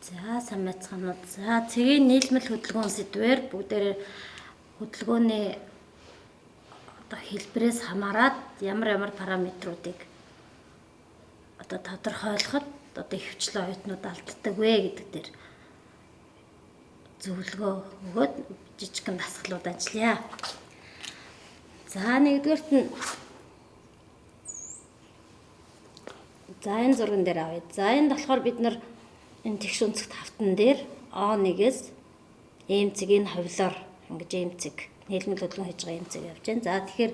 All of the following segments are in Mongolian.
За сайн байцгаанууд. За цэгийн нийлмэл хөдөлгөөн сэдвээр бүгдээр хөдөлгөөний одоо хэлбэрээс хамаарат ямар параметруудыг одоо тодорхойлоход одоо ихэвчлэн оюутнууд алддаг вэ гэдэг дээр зөвлөгөө өгөөд жижигхэн дасгалууд ажиллая. За нэгдүгээрт нь за энэ зурган дээр авъя. За энд болохоор бид нар энэ тэгш өнцгт хавтан дээр O1-ээс эмцэгийн ховлоор ингэж эмцэг нийлмэл хөдөлгөөн хийж байгаа эмцэг явж байна. За тэгэхээр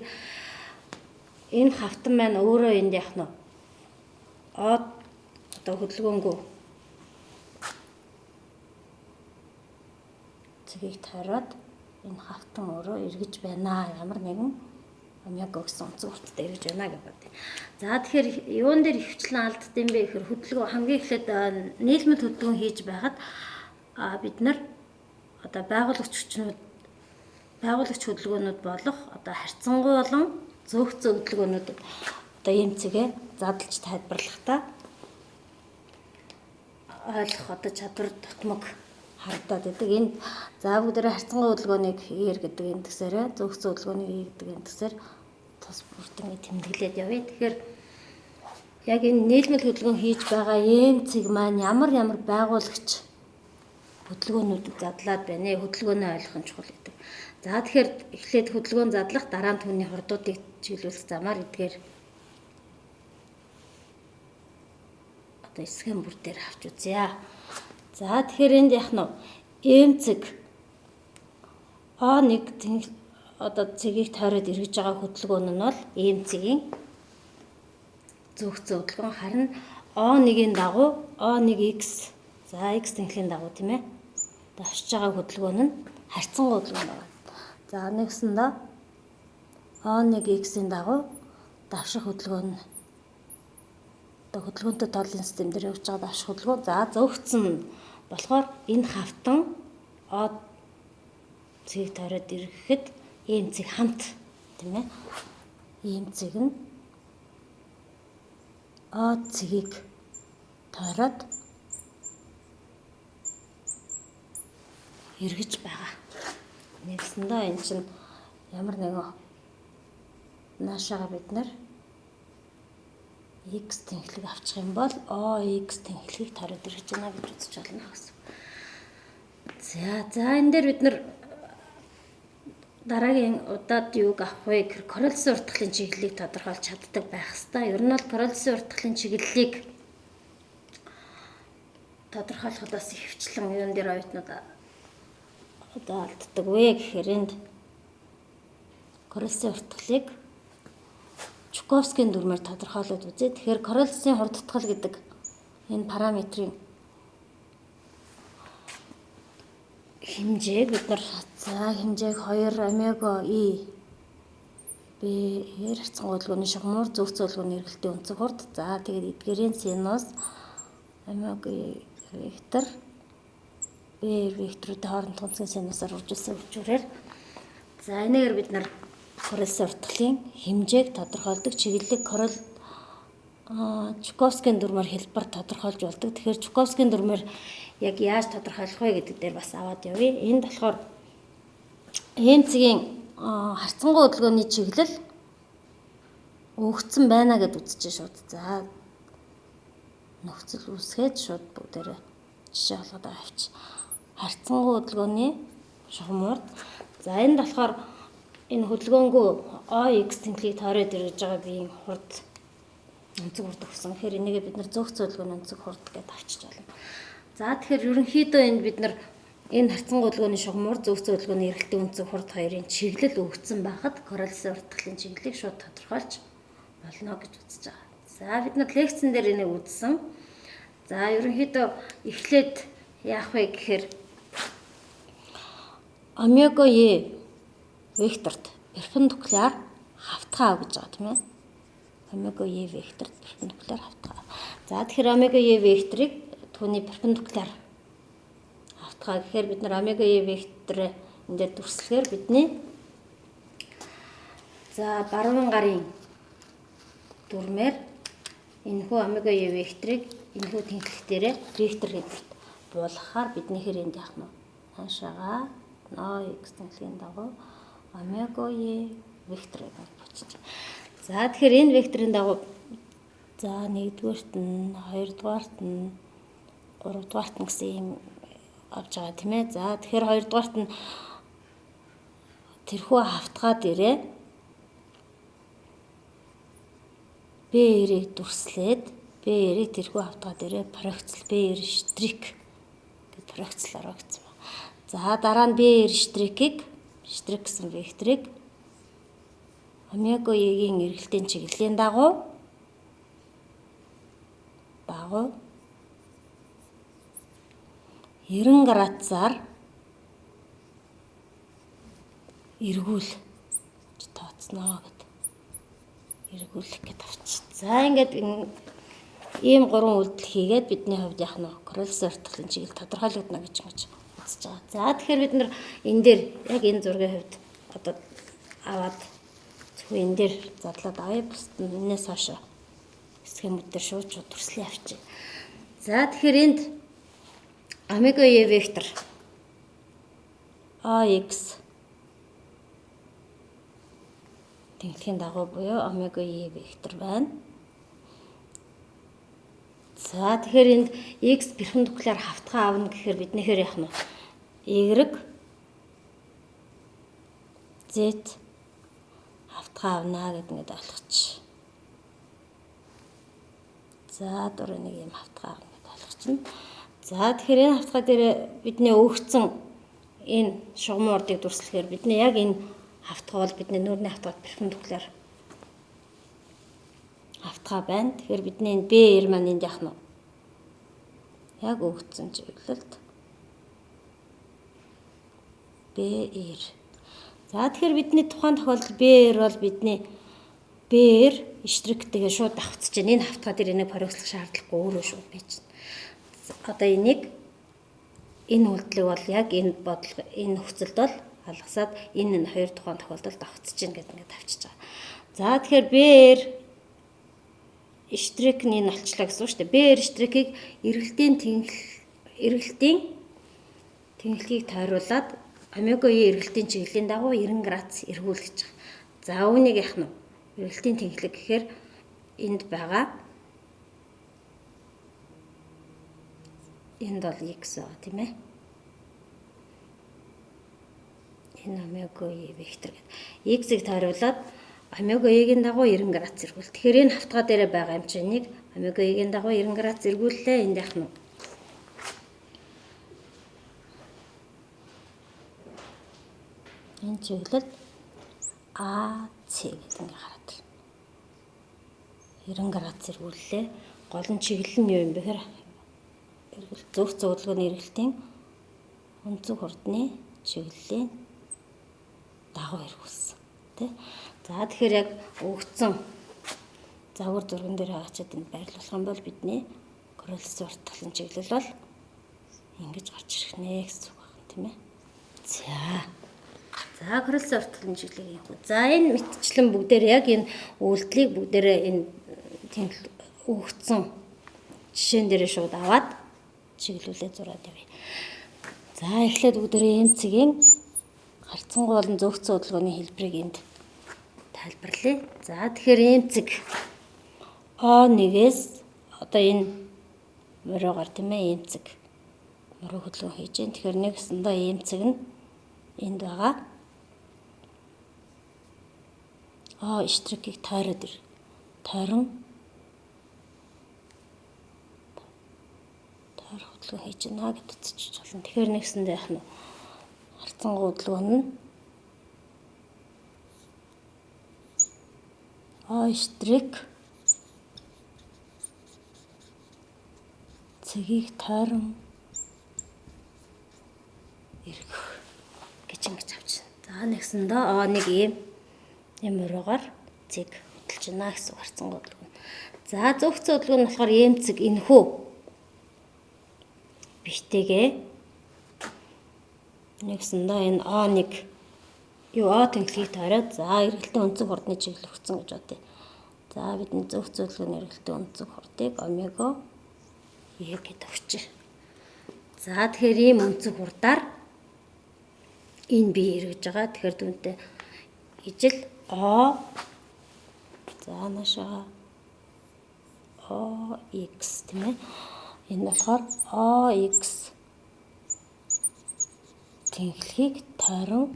энэ хавтан маань өөрөө энд яах нь одоо хөдөлгөөнгөө цэгийг тойроод энэ хавтан өөрөө эргэж байна. Ямар нэгэн омега гэсэн онцгой хүртэлтэй эргэж байна гэдэг. За тэгэхээр юун дээр хөвчлэн алдд юм бэ гэхээр хөдөлгөөн хамгийн эхлээд нийлмэл хөдөлгөөн хийж байхад бид нар одоо байгуулагч хөдөлгөөнүүд болох одоо харьцангуй болон зөөгцөө хөдөлгөөнүүд одоо эмцэгээ задлж тайлбарлахдаа ойлгох одоо чадвар тутмаг харагдаад байдаг. Энд за бүгдээрээ харьцангуй хөдөлгөөнийг хийр гэдэг энэ тгсээрээ зөөгцөө хөдөлгөөнийг хий гэдэг энэ тгсээр тус бүртэн тэмдэглээд явъя. Тэгэхээр яг энэ нийлмэл хөдөлгөөн хийж байгаа эмцэг маань ямар байгуулагч хөдөлгөөнүүдийг задлаад байна. Хөдөлгөөнөө ойлгох нь чухал гэдэг. За тэгэхээр эхлээд хөдөлгөөн задлах дараа нь түүний хордуудыг чиглүүлэх замаар эдгээр одоо эсхэн бүр дээр авч үзье. За тэгэхээр энд яах нь эмцэг O1 одоо цэгийг тойроод эргэж байгаа хөдөлгөөн нь бол эмцэгийн зөөгцөө хөдөлгөөн, харин O1-ийн дагуу O1X за X тэнхлийн дагуу тийм ээ давшиж байгаа хөдөлгөөн нь харьцангуй хөдөлгөөн байна. За нэгсэндээ O1X-ийн дагуу давших хөдөлгөөн нь одоо хөдөлгөөнтэй тооллын систем дээр явж байгаа давших хөдөлгөөн. За зөөгцөн болохоор энэ хавтан O цэгийг тойроод эргэхэд эмцэг хамт тийм ээ эмцэг нь O цэгийг тойроод эргэж байгаа. Нэгсэндээ эн чинь ямар нэгэн наашаага бид нар X тэнхлэг авчих юм бол OX тэнхлэгийг тойроод эргэж байна гэж үзэж байна гэсэн. За энэ дээр бид нар дараагийн удаад юуг авах вэ гэхээр коррелацийн уртгалын чиглэлийг тодорхойлж чаддаг байх ёстой. Ер нь бол коррелацийн уртгалын чиглэлийг тодорхойлоход бас ихэвчлэн юун дээр оюутнууд одоо алддаг вэ гэхээр энд коррелацийн уртгалыг Чуковскийн дүрмээр тодорхойлоод үзье. Тэгэхээр коррелацийн хурдтгал гэдэг энэ параметрийн хэмжээг бид нар хэмжээг 2 омега E B-ээр харьцангуй хөдөлгөөний шугамар зөөгцөө хөдөлгөөний эргэлтийн өнцөг хурд. За тэгээд эдгээрийн синус омега E вектор B векторуудын хоорондох өнцгийн синусаар үржилсэн хүчээр за энэгээр бид нар коррелацийн уртгалын хэмжээг тодорхойлдог чиглэлийг Чуковскийн дүрмээр хэлбэр тодорхойлж болдог. Тэгэхээр Чуковскийн дүрмээр яг яаж тодорхойлох вэ гэдэг дээр бас аваад явъя. Энд болохоор эмцэгийн харьцангуй хөдөлгөөний чиглэл өгцөн байна гэд үзчихээ шууд. За нөхцөл үүсгээд шууд бүгдээрээ жишээ болгоод авч харьцангуй хөдөлгөөний шугамар. За энд болохоор энэ хөдөлгөөнгөө OX тэнхлийг тойроод ирж байгаа биеийн хурд өнцөг хурд өгсөн. Тэгэхээр энийгээ бид нар зөөгцөө хөдөлгөөний өнцөг хурд гэдээ авчиж байна. За тэгэхээр ерөнхийдөө энд бид нар энэ харьцангуй хөдөлгөөний шугамар зөөгцөө хөдөлгөөний эргэлтийн өнцөг хурд хоёрын чиглэл өгсөн байхад коррелацийн уртгалын чиглэлийг шууд тодорхойлж болно гэж үзэж байгаа. За бид нар лекцэн дээр энийг үзсэн. За ерөнхийдөө эхлээд яах вэ гэхээр омега E векторт перпендикуляр хавтгай гэж байгаа тийм ээ. Омега E векторт перпендикуляр хавтгай. За тэгэхээр омега E векторыг түүний перпендикуляр хавтгай гэхээр бид нар омега E векторыг энэ дээр дүрслэхээр бидний за баруун гарын дүрмээр энэхүү омега E векторыг энэхүү тэнхлэг дээрээ вектор гэдэгт булгахаар бидний хэрэнд яах нь наашаага OX тэнхлийн дагуу омега E векторыг бичиж. За тэгэхээр энэ векторын дагуу за 1-дүгээрт нь 2-дугаарт нь 3-дугаарт нь гэсэн юм авч байгаа тийм ээ. За тэгэхээр 2-дугаарт нь тэрхүү хавтгай дээрээ B2-ийг дүрслээд B2-ийг тэрхүү хавтгай дээрээ проекцл B2 штрик гэж проекцлаар өгсөн байна. За дараа нь B2 штрик гэсэн векторыг омега E-ийн эргэлтийн чиглэлийн дагуу 90 градусаар эргүүл тооцноо гэдэг. Эргүүлэх гэж авчих. За ингээд ийм 3 үйлдэл хийгээд бидний хувьд яах нь Королевсын ортолын чиглэл тодорхойлогдно гэж үзэж байгаа. За тэгэхээр бид нар энэ дээр яг энэ зургийн хувьд одоо аваад зөвхөн энэ дээр задлаад авъя. Бусд нь энэс хойш схемүүд дээр шууд дүрслэе авчи. За тэгэхээр энд омега E вектор AX тэнхлийн дагуу буюу омега E вектор байна. За тэгэхээр энд X перпендикуляр хавтгай авна гэхээр биднийхээр яах нь Y Z хавтгай авна гэдэг ингээд ойлгоч. За дөрөв нэг юм хавтгай авна гэдэг ойлгочихно. За тэгэхээр энэ хавтгай дээр бидний өгсөн энэ шугам урдыг дүрслэхээр бидний яг энэ хавтгай бол бидний нүүрний хавтгай перпендикуляр хавтгай байна. Тэгэхээр бидний энэ B2 маань энд яах нь яг өгсөн чиглэлд B2. За тэгэхээр бидний тухайн тохиолдолд B2 бол бидний B2 штриктэйгээ шууд давхцаж байна. Энэ хавтгай дээр энийг проекцлох шаардлагагүй өөрөө шууд байж байна. Одоо энийг энэ үйлдэлийг бол яг энэ нөхцөлд бол алгасаад энэ хоёр тухайн тохиолдолд давхцаж байна гэдэг ингээд авчиж байгаа. За тэгэхээр B2 штрик нь энэ олчлаа гэсэн үг шүү дээ. B2 штрикийг эргэлтийн тэнхлэгийг тойруулаад омега E эргэлтийн чиглэлийн дагуу 90 градус эргүүл гэж байгаа. За үүнийг яах нь эргэлтийн тэнхлэг гэхээр энд байгаа энд бол X байгаа тийм ээ. Энэ омега E вектор гэдэг. X-ийг тойруулаад омега E-ийн дагуу 90 градус эргүүл. Тэгэхээр энэ хавтгай дээр байгаа юм чинь нэг омега E-ийн дагуу 90 градус эргүүллээ. Энд яах нь энэ чиглэлд AC гэдэг ингээ хараад байна. 90 градус эргүүллээ. Гол нь чиглэл нь юу юм бэ гэхээр зөв зөвлөгөөний эргэлтийн өнцөг хурдны чиглэлийн дагуу эргүүлсэн. Тэ? За тэгэхээр яг өгцөн загвар зурган дээр хаагачаад энд байрлуулах юм бол бидний Королевсын ортолын чиглэл бол ингэж гарч ирэх нэ гэсэн үг байна тийм ээ. За Королевсын ортолын чиглэлийг юм хөө. За энэ мэтчлэн бүгдээр яг энэ үйлдэлийг бүгдээрээ энэ өгцөн жишээн дээрээ шууд аваад чиглүүлээ зураад явъя. За эхлээд бүгдээрээ эмцгийн харьцангуй болон зөөгцөн хөдөлгөөний хэлбэрийг энд тайлбарлая. За тэгэхээр эмцэг O1-ээс одоо энэ мориогоор тийм ээ эмцэг морой хөдөлгөөн хийж гэн. Тэгэхээр нэгсэндээ эмцэг нь энд байгаа. Штрикийг тойроод ир. Тойрон хөдөлгөөн хийж гэнэ гэдэгт ч болно. Тэгэхээр нэгсэндээ яах нь харьцангуй хөдөлгөөн нь штрик цэгийг тойрон эргэх гэж ингэж авчихна. За нэгсэндээ нэг юм мөрөөр цэг хөдөлж байна гэсэн харьцангуй хөдөлгөөн. За зөөгцөн хөдөлгөөн нь болохоор эмцэг энэхүү бихтэйгээ нэгсэндээ энэ O1 O тэнхлэгийг тойроод за эргэлтийн өнцөг хурдны чиглэл өгсөн гэж бодъё. За бидний зөөгцөн хөдөлгөөний эргэлтийн өнцөг хурдыг омега E гэд өгчээ. За тэгэхээр ийм өнцөг хурдаар энэ би эргэж байгаа. Тэгэхээр дүнтэй ижил О. За наашаа OX тийм ээ. Энэ болохоор OX тэнхлэхийг тойрон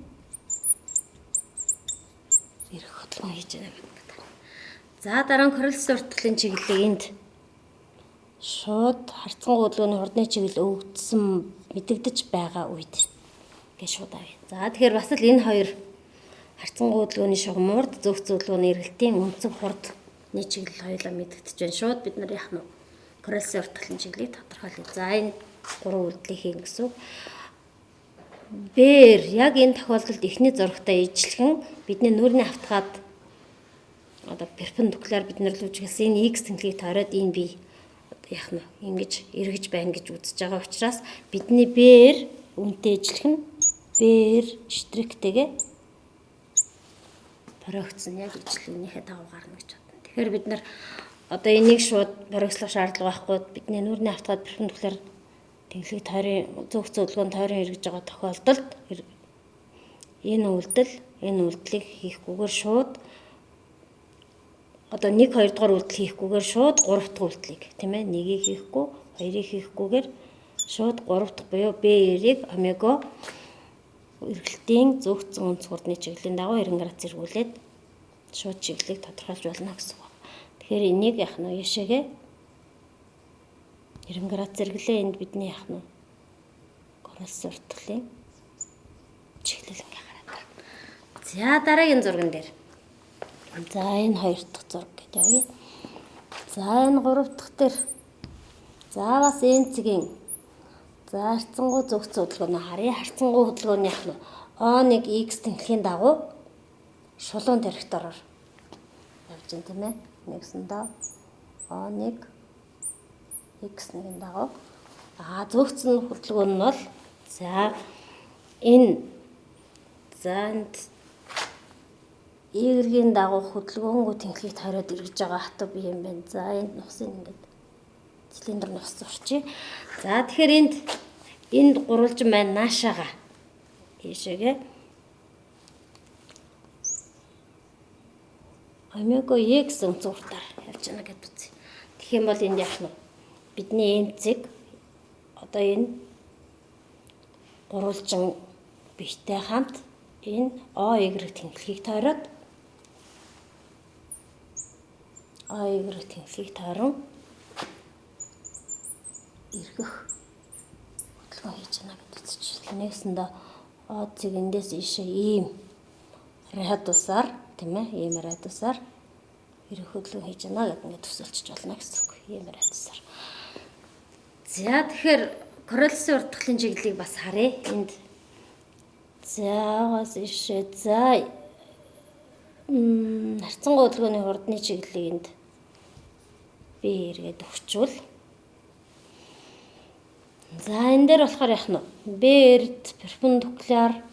эрх хөдөлгөөн хийж байна гэдэг. За дараа нь коррелац уртгалын чиглэлийг энд шууд харьцангуй хөдөлгөөний хурдны чиглэл өгдсөн мэдэгдэж байгаа үед гэж шууд авъя. За тэгэхээр бас л энэ хоёр харьцангуй хөдөлгөөний шугамурд зөвхөн хөдөлгөөний эргэлтийн өнцөг хурдны чиглэл хоёулаа мэдэгдэж байна. Шууд бид нар яах нь коррелац уртгалын чиглэлийг тодорхойлъё. За энэ гурван үйлдэлийг хийн гэсэн. Бээр яг энэ тохиолдолд эхний зурагтаа ижилхэн бидний нүрийн автгаад одоо перпендикуляр бид нар л үжиглсэн энэ x тэнхлийг тойроод энэ би яах нь ингэж эргэж байна гэж үзэж байгаа учраас бидний бээр үнэтэй ижилхэн бээр штрихтэйгээ борогцсон яг ижлэгнийхээ дагуу гарна гэж бодно. Тэгэхээр бид нар одоо энийг шууд борогцлох шаардлага байхгүй бидний нүрийн автгаад перпендикуляр тэнхлийг тойрон зөв хөдөлгөөн тойрон эргэж байгаа тохиолдолд энэ үйлдэлийг хийхгүйгээр шууд одоо 1 2 дугаар үйлдэл хийхгүйгээр шууд 3 дахь үйлдэлийг тийм ээ 1-ийг хийхгүй 2-ыг хийхгүйгээр шууд 3 дахь буюу B2-ийг омега эргэлтийн зөвхөн өнц хурдны чиглэлийн дагуу 90 градус эргүүлээд шууд чиглэлийг тодорхойлж болно гэсэн үг. Тэгэхээр энийг яах нь яшээгээ 90 градус зэрэглээ энд бидний яах нь коррелац уртгалын чиглэл ингээ хараад байна. За дараагийн зурган дээр. За энэ 2 дахь зураг гэж явъя. За энэ 3 дахь дээр. За бас энэ цэгийн за харьцангуй зөвхөн хөдөлгөөнөө харъя. Харьцангуй хөдөлгөөний яах нь O1 X тэнхлийн дагуу шулуун тарихтараар явж байна тийм ээ. Нэгсэндээ O1 X-ийн дагуу зөвхөн хөдөлгөөн нь бол за энэ энд Y-ийн дагуу хөдөлгөөнгөө тэнхлийг тойроод эргэж байгаа хатуу бие юм байна. За энд нухсыг ингээд цилиндр нухс зурчий. За тэгэхээр энд гурвалжин байна наашаага ийшээгээ омега X өнцөг хурдаар явж байна гэдээ үзье. Тэгэх юм бол энд яах нь бидний эмцэг одоо энэ гурвалжин биетэй хамт энэ OY тэнхлийг тойроод OY тэнхлийг тойрон эргэх хөдөлгөөн хийж байна гэдэг үзчихлээ. Нэгсэндээ O-цэг эндээс ийшээ ийм радиусаар тийм ээ ийм радиусаар эргэх хөдөлгөөн хийж байна гэдэг ингээд төсөөлчих болно гэсэн үг. Ийм радиусаар. За тэгэхээр коррелацийн уртгалын чиглэлийг бас харъя. Энд заагаас ийшээ за харьцангуй хөдөлгөөний хурдны чиглэлийг энд би эргээд өгчвөл за энэ дээр болохоор яах нь B-д перпендикуляр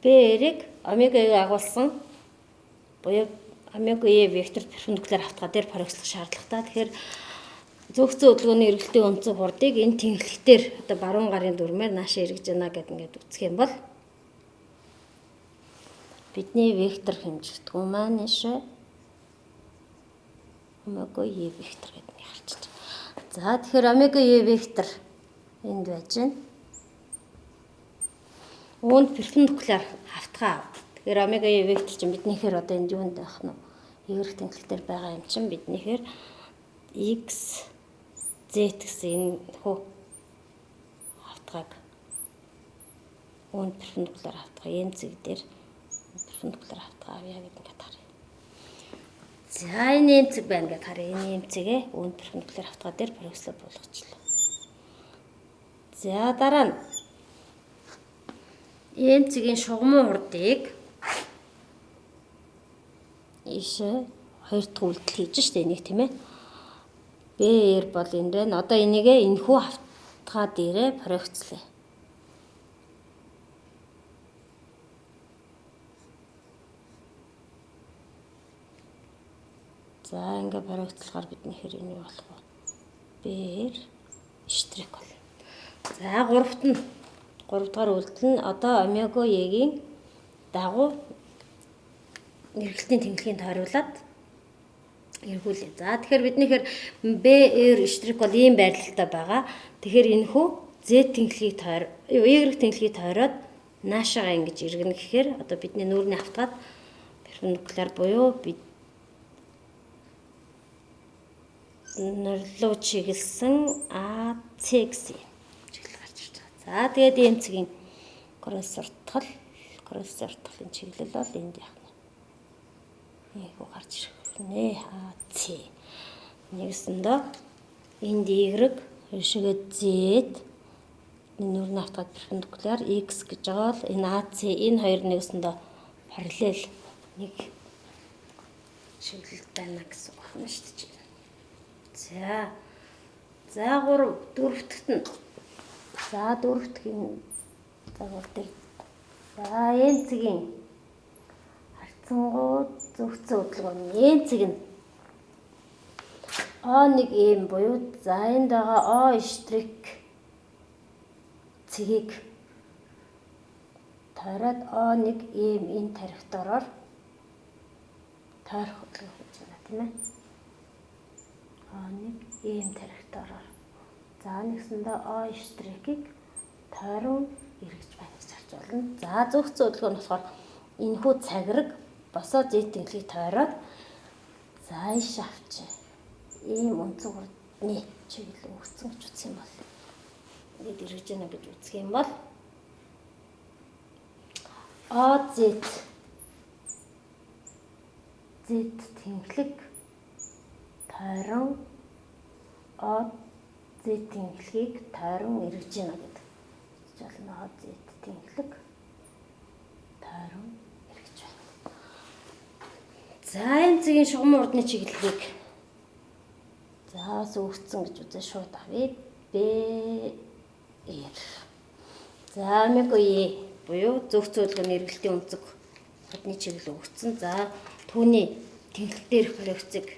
B-ийг омега-г агуулсан буюу омега-E вектор перпендикуляр хавтгай дээр парокслох шаардлагатай. Тэгэхээр зөвхөн хөдөлгөөний эргэлтийн өнцөг хурдыг энэ тэнхлэгтэр одоо баруун гарын дүрмээр наашаа эргэж байна гэдэг ингээд үзэх юм бол бидний вектор хэмжигдэхүүн маань ийшээ омега-E вектор гэдэг нь харчиж байгаа. За тэгэхээр омега-E вектор энд байж байна. Үүнд перпендикуляр хавтгай. Тэгэхээр омега-E вектор чинь биднийхээр одоо энд юунд байх нь Y тэнхлэгтэр байгаа юм чинь биднийхээр X Z гэсэн энэ хөө хавтгайг үүнд перпендикуляр хавтгай энэ зэг дээр перпендикуляр хавтгай авъя гэдэг ингээд харъя. За энэ эмцэг байна гэж харъя. Энэ эмцэгээ үүнд перпендикуляр хавтгай дээр парокслоо болгочлоо. За дараа нь эмцэгийн шугамын хурдыг ийшээ 2 дахь үйлдэл хийж штэ энийг тийм ээ. B-ээр бол энэ байна. Одоо энийгээ энэхүү хавтгай дээрээ парокслъя. За ингээ парокслохоор бидний хэр энэ болох вэ? Бээр штрик бол. За 3 дахь үйлдэл нь одоо омега Е-ийн дагуу эргэлтийн тэнхлэгийг тойруулаад эргүүлээ. За тэгэхээр биднийхэр Б-ээр штрик бол ийм байрлалтай байгаа. Тэгэхээр энэхүү Z тэнхлэгийг Y тэнхлэгийг тойроод наашаага ингэж эргэнэ гэхээр одоо бидний нүүрний автгаад перпендикуляр буюу бид норлуу чиглэсэн AC гэсэн чиглэл гарч ирж байгаа. За тэгээд ийм цэгийн кросс уртгалын чиглэл бол энд яах вэ? Ийгүү гарч ирэх нэ. AC. Нэгсэндээ энд Y шигээ Z нүүрний автгаад перпендикуляр X гэж байгаа бол энэ AC энэ хоёр нэгсэндээ параллел нэг чиглэл байна гэсэн үг байна шүү дээ. За 4-т нь. За 4-ийн загвартай. За энэ цэгийн харьцангуй зөвхөн хөдөлгөөний энэ цэг нь O1 буюу за энд байгаа O штрик цэгийг тойроод O1 энэ тарихтаараар тойрох хөдөлгөөн хийж байна тийм ээ. O1 тарихтаараар. За нэгсэндээ O штрикийг тойрон эргэж байна гэж харж байна. За зөвхөн хөдөлгөөн нь болохоор энэхүү цагираг босоо Z тэнхлэгийг тойроод за ийш авч ийм өнцөг урдны чиглэл өгсөн гэж үзэх юм бол ингээд эргэж яана гэж үзэх юм бол OZ тэнхлэг тойрон OZ тэнхлэгийг тойрон эргэж яана гэдэг. Жишээлбэл OZ тэнхлэг тойрон эргэж байна. За энэ цэгийн шугам урдны чиглэлийг за сүүгцэн гэж үзээ шууд авъя. Б-ээр. За омега Е буюу зөвхөн хөдөлгөөний эргэлтийн өнцөг урдны чиглэл өгсөн. За түүний тэнхлэг дээрх флексийг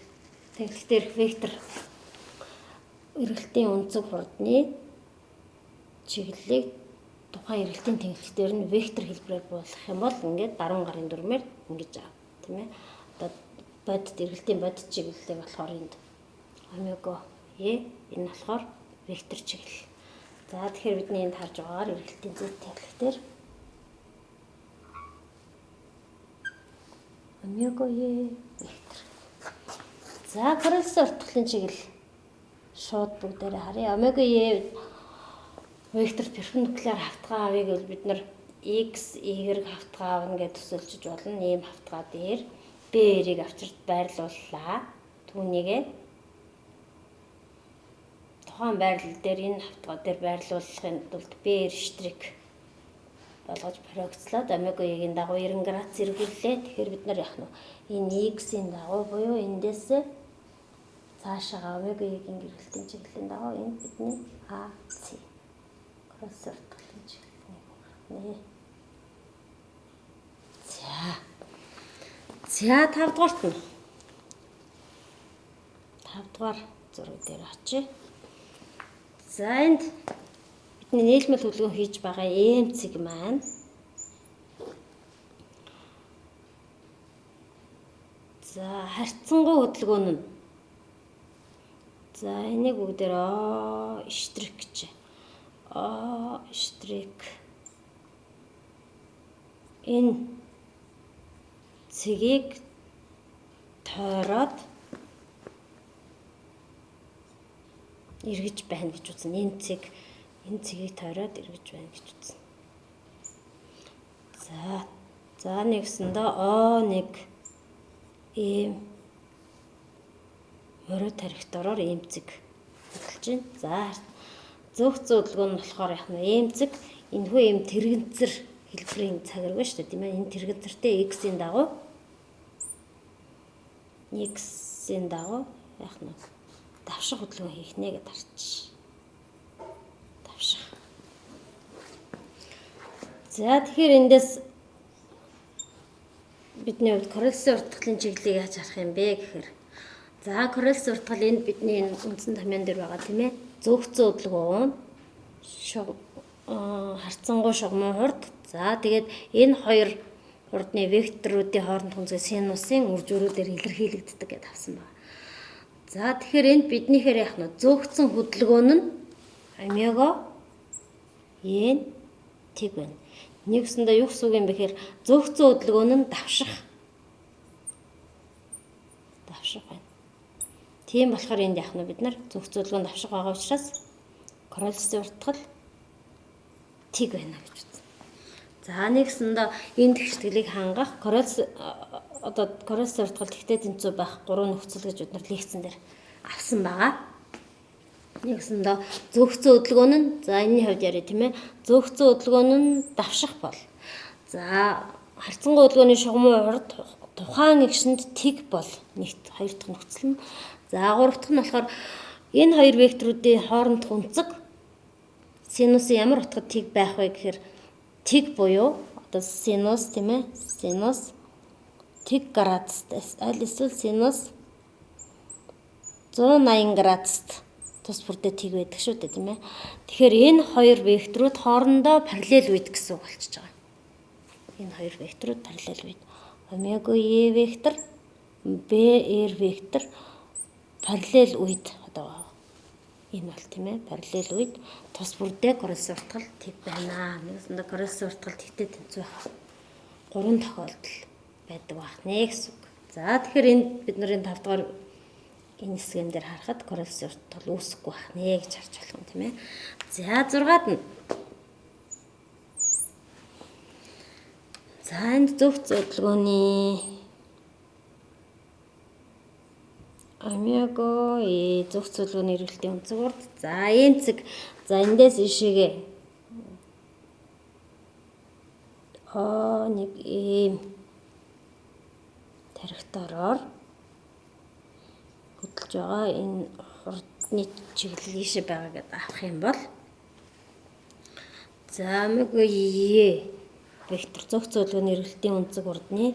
тэнхлэг дээрх вектор эргэлтийн өнцөг урдны чиглэлийг тухайн эргэлтийн тэнхлэг дээр нь вектор хэлбэрээр буулгах юм бол ингээд 10 гарын дүрмээр ингэж аа тийм ээ. Одоо бодит эргэлтийн бодит чиглэлийг болохоор энд омега Е энэ болохоор вектор чиглэл. За тэгэхээр бидний энд харж байгаагаар эргэлтийн Z тэнхлэг дээр омега Е вектор. За кросс уртгалын чиглэл шууд бүгдээрээ харъя. Омега Е вектор перпендикуляр хавтгай авъя гэвэл бид нар X, Y хавтгай авна гэж төсөөлж болно. Ийм хавтгай дээр B-ийг авчирт байрлууллаа. Түүнийгээ тухайн байрлал дээр энэ хавтгай дээр байрлуулахын тулд B штрик болгож прогцлоод омега Е-ийн дагуу 90 градус эргүүллээ. Тэгэхээр бид нар яах нь энэ X-ийн дагуу буюу эндээс цаашаа омега Е-ийн эргэлтийн чиглэлийн дагуу энэ бидний AC кросс уртгалын чиглэл. За 5 дугаарт нь. 5 дугаар зураг дээр очие. За энд бидний нийлмэл хөдөлгөөн хийж байгаа эм цэг маань за харьцангуй хөдөлгөөн нь за энийг бүгдээр O штрик гэж O штрик энэ цэгийг тойроод эргэж байна гэж үзнэ. Энэ цэгийг тойроод эргэж байна гэж үзнэ. За нэгсэндээ O1 ийм мөрөө тарихтараар ийм цэг хөдөлж байна. За зөвхөн хөдөлгөөн нь болохоор яг нь ийм цэг энэхүү ийм тэрэгэнцэр хэлбэрийн цагираг ба шүү дээ тийм ээ. Энэ тэрэгэнцэртэй X-ийн дагуу яг нь давших хөдөлгөөн хийх нэ гэж харчих. Давших. За тэгэхээр эндээс бидний хувьд кросс уртгалын чиглэлийг яаж харах юм бэ гэхээр За Королс уртгал энд бидний энэ үндсэн томьёон дээр байгаа тийм ээ. Зөвхцэн удалгуун, харцангуй шугамын хурд. За тэгээд энэ хоёр хурдны векторуудын хооронд хүнзээ синусын үржүүрүүдээр илэрхийлэгддэг гэдээ авсан байна. За тэгэхээр энд биднийхээр яах нь зөвхцэн хөдөлгөөн нь омега n тэг байна. Нэгсэндээ юу гэсэн үг юм бэ гэхээр зөвхцэн хөдөлгөөн нь давших байна. Тийм болохоор энд яах нь бид нар зөвхцэн хөдөлгөөн давших байгаа учраас Королсын уртгал тэг байна гэж үзсэн. За нэгсэндээ энэ тэгшгэлийг хангах Королсын уртгал тэгтээ тэнцүү байх 3 нөхцөл гэж бид нар лекцэн дээр авсан байгаа. Нэгсэндээ зөвхцэн хөдөлгөөн нь за энэний хувьд яриа тийм ээ. Зөвхцэн хөдөлгөөн нь давших бол. За харцангуй хөдөлгөөний шугамын хурд тухайн эгшинд тэг бол нэгт хоёр дахь нөхцөл нь. За гурав дахь нь болохоор энэ хоёр векторуудын хооронд хүнцэг синусын ямар утгад тэг байх вэ гэхээр тэг буюу одоо синус тийм ээ. Синус тэг градустай аль эсвэл синус 180 градуст тус бүрдээ тэг байдаг шүү дээ тийм ээ. Тэгэхээр энэ хоёр векторууд хоорондоо параллел үед гэсэн үг болчихж байгаа. Энэ хоёр векторууд параллел үед. Омега e вектор, b r вектор параллел үед одоо энэ бол тийм ээ параллел үед тус бүрдээ Королсын уртгал тэг байна. Нэгсэндээ Королсын уртгал тэгтээ тэнцүү байх 3 тохиолдол байдаг байна гэсэн үг. За тэгэхээр энд бид нарын 5 дугаар энэ хэсгэн дээр харахад Королсын уртгал үүсэхгүй байх нэ гэж харж болох юм тийм ээ. За 6-ад нь. За энд зөвхцэн хөдөлгөөний омега e зөвхцэн хөдөлгөөний эргэлтийн өнцөг урд. За энцэг за эндээс ишээгээ нэг ийм тарихтаараар хөдөлж байгаа энэ хурдны чиглэл ийшээ байгаа гэдээ авах юм бол за омега e вектор зөвхцэн хөдөлгөөний эргэлтийн өнцөг урдны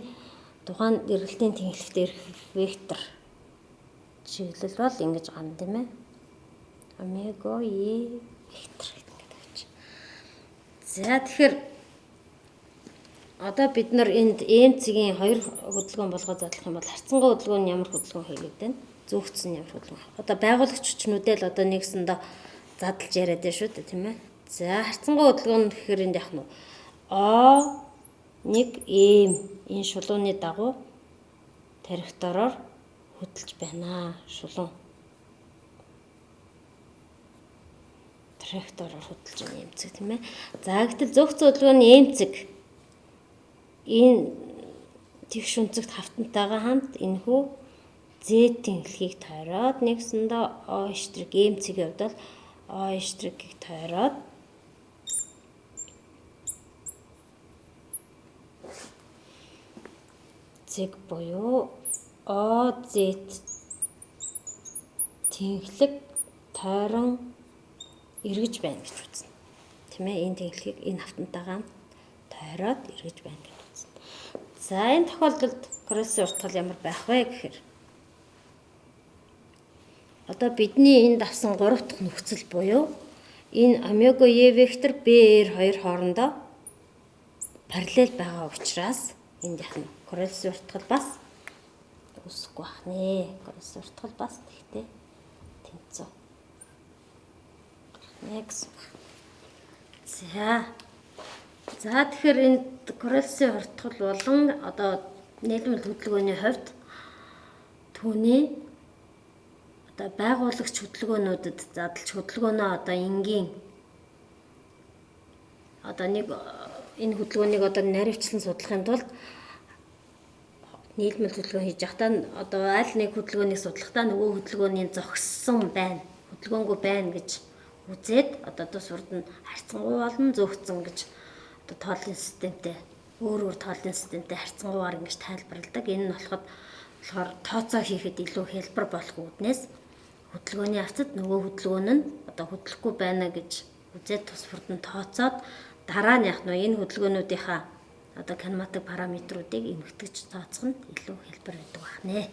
тухайн эргэлтийн тэнхлэгт ирэх вектор чиглэл бол ингэж байгаа юм тийм ээ. Омега e вектор гэдэг авч. За тэгэхээр одоо бид нар энд эмцгийн хоёр хөдөлгөөн болгоод задлах юм бол харцангуй хөдөлгөөн нь ямар хөдөлгөөн хийгдэнэ? Зөвхцэн ямар хөдөлгөөн. Одоо байгуулагч хүчнүүдээ л одоо нэгсэндээ задлж яриад байна шүү дээ тийм ээ. За харцангуй хөдөлгөөн гэхээр энд яах нь вэ? Нэг энэ шулууны дагуу тарихтаараар хөдөлж байна. Шулуун тарихтаараар хөдөлж байгаа эмцэг тийм ээ. За гэтэл зөвхцэн хөдөлгөөний эмцэг энэ тэгш өнцөгт хавтантайгаа хамт энэхүү z-ийн хэлхийг тойроод нэгсэндээ o' эмцгийн хувьд бол o'-ийг тойроод зэг буюу OZ тэнхлэг тойрон эргэж байна гэж үзнэ. Тийм ээ энэ тэнхлэгийг энэ хавтантайгаа тойроод эргэж байна гэж үзнэ. За энэ тохиолдолд Королсын уртгал ямар байх вэ гэхээр одоо бидний энд авсан 3 дахь нөхцөл буюу энэ омега e вектор br хоёр хоорондоо параллел байгаа учраас энд яах нь Королсын уртгал бас үүсэхгүй байх нэ. Королсын уртгал бас тэгтээ тэнцүү. Next. За тэгэхээр энэ Королсын уртгал болон одоо нийлмэл хөдөлгөөний хувьд түүний одоо байгуулагч хөдөлгөөнүүдэд задлж хөдөлгөөнөө одоо энгийн одоо нэг энэ хөдөлгөөнийг одоо наривчлан судлахын тулд нийлмэл хөдөлгөөн хийж явахдаа одоо аль нэг хөдөлгөөнийг судлахдаа нөгөө хөдөлгөөний зогссон байна. Хөдөлгөөнгүй байна гэж үзээд одоо тус урд нь харьцангуй болон зөвхцэн гэж одоо тооллын системтэй өөр тооллын системтэй харьцангуйгаар ингэж тайлбарладаг. Энэ нь болохоор тооцоо хийхэд илүү хялбар болох үүднээс хөдөлгөөний авцад нөгөө хөдөлгөөн нь одоо хөдлөхгүй байна гэж үзээд тус урд нь тооцоод дараа нь яг нь энэ хөдөлгөөнүүдийнхаа одоо кинематик параметруудыг эмхтгэж тооцох нь илүү хялбар байдаг байна.